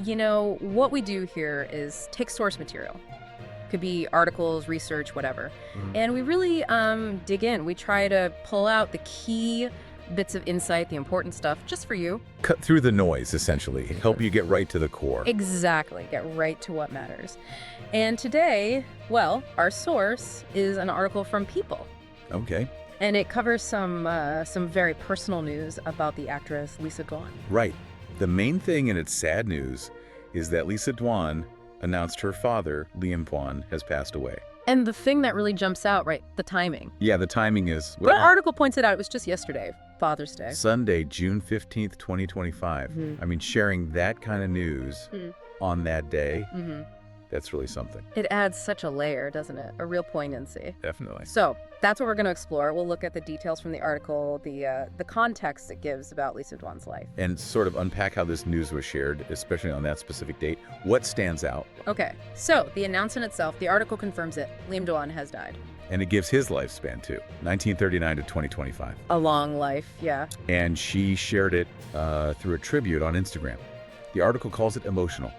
what we do here is take source material. Could be articles, research, whatever. And we really dig in. We try to pull out the key bits of insight, the important stuff, just for you. Cut through the noise, essentially. Help you get right to the core. Exactly. Get right to what matters. And today, well, our source is an article from People. Okay. And it covers some very personal news about the actress Lisa Dwan. Right. The main thing in its sad news is that Lisa Dwan announced her father, Liam Dwan, has passed away. And the thing that really jumps out, right, the timing. Yeah, the timing is... The article points it out. It was just yesterday, Father's Day. Sunday, June 15th, 2025. I mean, sharing that kind of news on that day, that's really something. It adds such a layer, doesn't it? A real poignancy. Definitely. So that's what we're going to explore. We'll look at the details from the article, the context it gives about Lisa Dwan's life. And sort of unpack how this news was shared, especially on that specific date. What stands out? Okay, so the announcement itself, the article confirms it. Liam Dwan has died. And it gives his lifespan, too. 1939 to 2025. A long life, yeah. And she shared it through a tribute on Instagram. The article calls it emotional.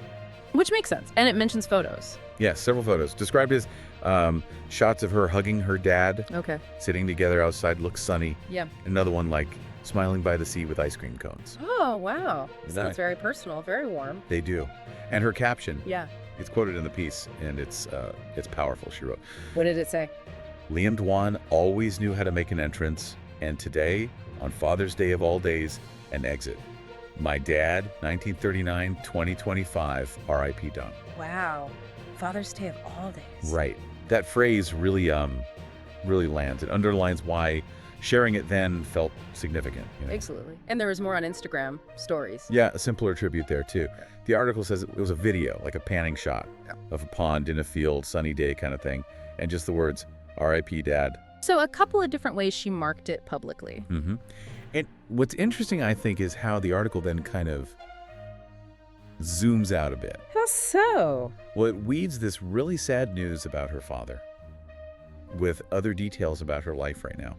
Which makes sense. And it mentions photos. Yeah, several photos. Described as shots of her hugging her dad. Okay. Sitting together outside, looks sunny. Yeah. Another one like smiling by the sea with ice cream cones. Oh, wow. Isn't So that- it's very personal, very warm. They do. And her caption, Yeah. it's quoted in the piece, and it's powerful. She wrote, What did it say? Liam Dwan always knew how to make an entrance, and today, on Father's Day of all days, an exit. My dad, 1939, 2025, R.I.P. Don. Wow. Father's Day of all days. Right. That phrase really lands. It underlines why sharing it then felt significant. Absolutely. And there was more on Instagram stories. Yeah, a simpler tribute there, too. The article says it was a video, like a panning shot of a pond in a field, sunny day kind of thing, and just the words, R.I.P. Dad. So a couple of different ways she marked it publicly. And what's interesting, I think, is how the article then kind of zooms out a bit. How so? Well, it weaves this really sad news about her father with other details about her life right now.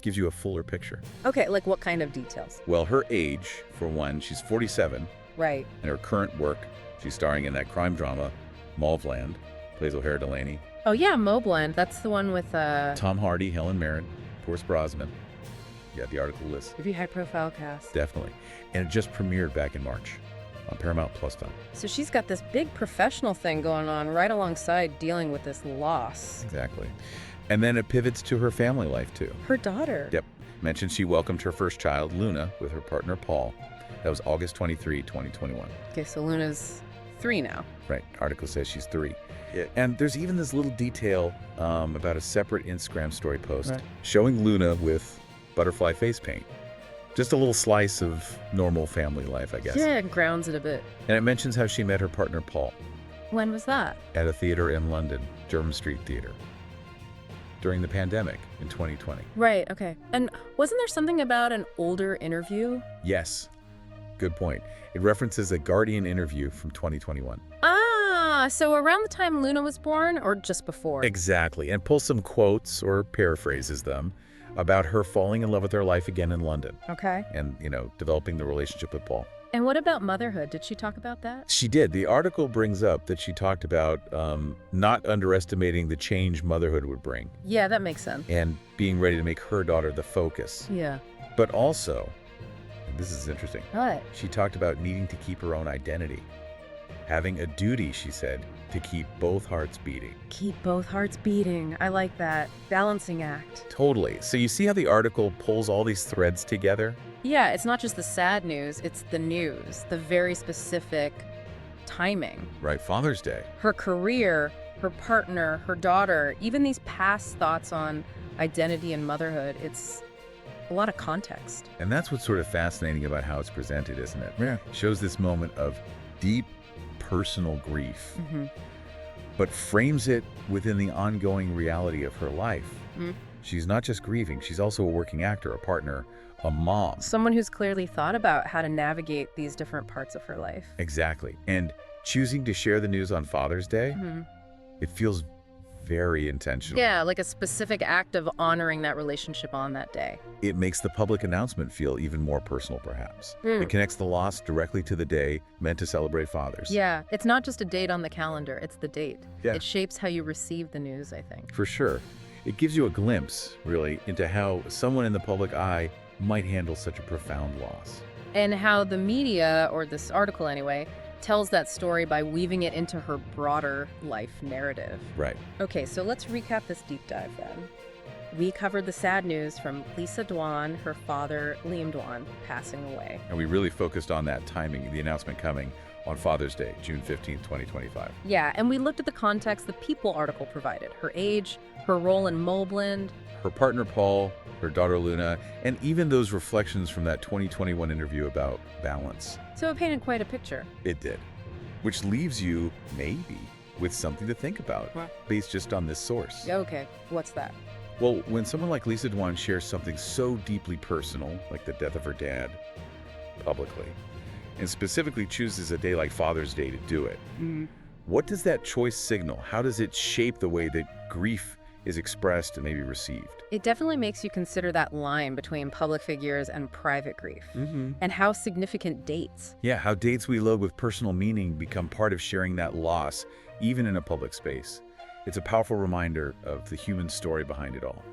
Gives you a fuller picture. Okay, like what kind of details? Well, her age, for one, she's 47, Right. and her current work, she's starring in that crime drama, Mauveland, plays O'Hara Delaney. Oh yeah, Moblend. That's the one with Tom Hardy, Helen Mirren, Pierce Brosnan. Yeah, the article lists. pretty high profile cast. Definitely. And it just premiered back in March on Paramount Plus time. So she's got this big professional thing going on right alongside dealing with this loss. Exactly. And then it pivots to her family life, too. Her daughter. Yep. Mentioned she welcomed her first child, Luna, with her partner, Paul. That was August 23, 2021. Okay, so Luna's 3 now. Right. Article says she's 3. Yeah. And there's even this little detail about a separate Instagram story post showing Luna with butterfly face paint. Just a little slice of normal family life, I guess. Yeah, it grounds it a bit. And it mentions how she met her partner, Paul, When was that? at a theater in London, Jermyn Street Theater, during the pandemic in 2020. Right, okay. And wasn't there something about an older interview? Yes. Good point. It references a Guardian interview from 2021. So around the time Luna was born or just before? Exactly. And pulls some quotes, or paraphrases them, about her falling in love with her life again in London Okay. and, developing the relationship with Paul. And what about motherhood? Did she talk about that? She did. The article brings up that she talked about not underestimating the change motherhood would bring Yeah, that makes sense. and being ready to make her daughter the focus. Yeah. But also, and this is interesting, What? she talked about needing to keep her own identity. Having a duty, she said, to keep both hearts beating. Keep both hearts beating. I like that. Balancing act. Totally. So you see how the article pulls all these threads together? Yeah, it's not just the sad news, it's the news, the very specific timing. Right, Father's Day. Her career, her partner, her daughter, even these past thoughts on identity and motherhood, it's a lot of context. And that's what's sort of fascinating about how it's presented, isn't it? Yeah. It shows this moment of deep personal grief, but frames it within the ongoing reality of her life. She's not just grieving, she's also a working actor, a partner, a mom. Someone who's clearly thought about how to navigate these different parts of her life. Exactly. And choosing to share the news on Father's Day, it feels very intentional. Yeah, like a specific act of honoring that relationship on that day. It makes the public announcement feel even more personal, perhaps. It connects the loss directly to the day meant to celebrate fathers. Yeah, it's not just a date on the calendar, it's the date. Yeah. It shapes how you receive the news, I think. For sure. It gives you a glimpse, really, into how someone in the public eye might handle such a profound loss. And how the media, or this article anyway, tells that story by weaving it into her broader life narrative. Right. Okay, so let's recap this deep dive then. We covered the sad news from Lisa Dwan, her father, Liam Dwan, passing away. And we really focused on that timing, the announcement coming on Father's Day, June 15th, 2025. Yeah, and we looked at the context the People article provided, her age, her role in Moblin, Her partner, Paul, her daughter, Luna, and even those reflections from that 2021 interview about balance. so it painted quite a picture. It did. Which leaves you, maybe, with something to think about, based just on this source. Okay, what's that? Well, when someone like Lisa Dwan shares something so deeply personal, like the death of her dad, publicly, and specifically chooses a day like Father's Day to do it, what does that choice signal? How does it shape the way that grief is expressed and maybe received? It definitely makes you consider that line between public figures and private grief, and how significant dates. Yeah, how dates we load with personal meaning become part of sharing that loss, even in a public space. It's a powerful reminder of the human story behind it all.